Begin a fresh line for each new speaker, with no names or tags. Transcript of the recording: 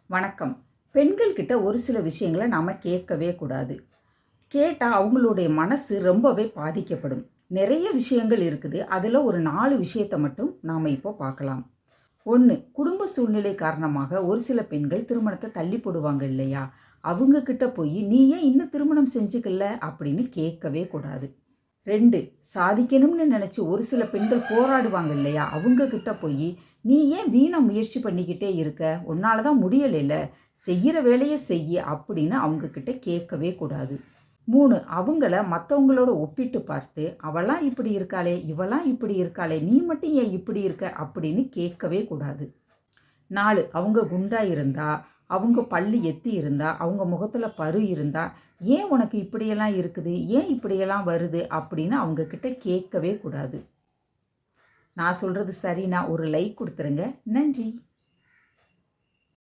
வணக்கம். பெண்கள்கிட்ட ஒரு சில விஷயங்களை நாம் கேட்கவே கூடாது. கேட்டால் அவங்களுடைய மனசு ரொம்பவே பாதிக்கப்படும். நிறைய விஷயங்கள் இருக்குது. அதில் ஒரு 4 விஷயத்தை மட்டும் நாம் இப்போ பார்க்கலாம். 1. குடும்ப சூழ்நிலை காரணமாக ஒரு சில பெண்கள் திருமணத்தை தள்ளி போடுவாங்க இல்லையா? அவங்க கிட்ட போய் நீ ஏன் இன்னும் திருமணம் செஞ்சுக்கல அப்படின்னு கேட்கவே கூடாது. 2. சாதிக்கணும்னு நினச்சி ஒரு சில பெண்கள் போராடுவாங்க இல்லையா? அவங்க கிட்ட போய் நீ ஏன் வீணா முயற்சி பண்ணிக்கிட்டே இருக்க? உன்னால தான் முடியலைல, செய்கிற வேலையை செய்ய அப்படின்னு அவங்க கிட்ட கேட்கவே கூடாது. 3. அவங்கள மற்றவங்களோட ஒப்பிட்டு பார்த்து அவளாம் இப்படி இருக்காளே, இவளாம் இப்படி இருக்காளே, நீ மட்டும் ஏன் இப்படி இருக்க அப்படின்னு கேட்கவே கூடாது. 4. அவங்க குண்டா இருந்தா, அவங்க பல்லு எத்தி இருந்தா, அவங்க முகத்தில் பரு இருந்தா, ஏன் உனக்கு இப்படியெல்லாம் இருக்குது, ஏன் இப்படியெல்லாம் வருது அப்படின்னு அவங்க கிட்ட கேட்கவே கூடாது. நான் சொல்கிறது சரினா ஒரு லைக் கொடுத்துருங்க. நன்றி.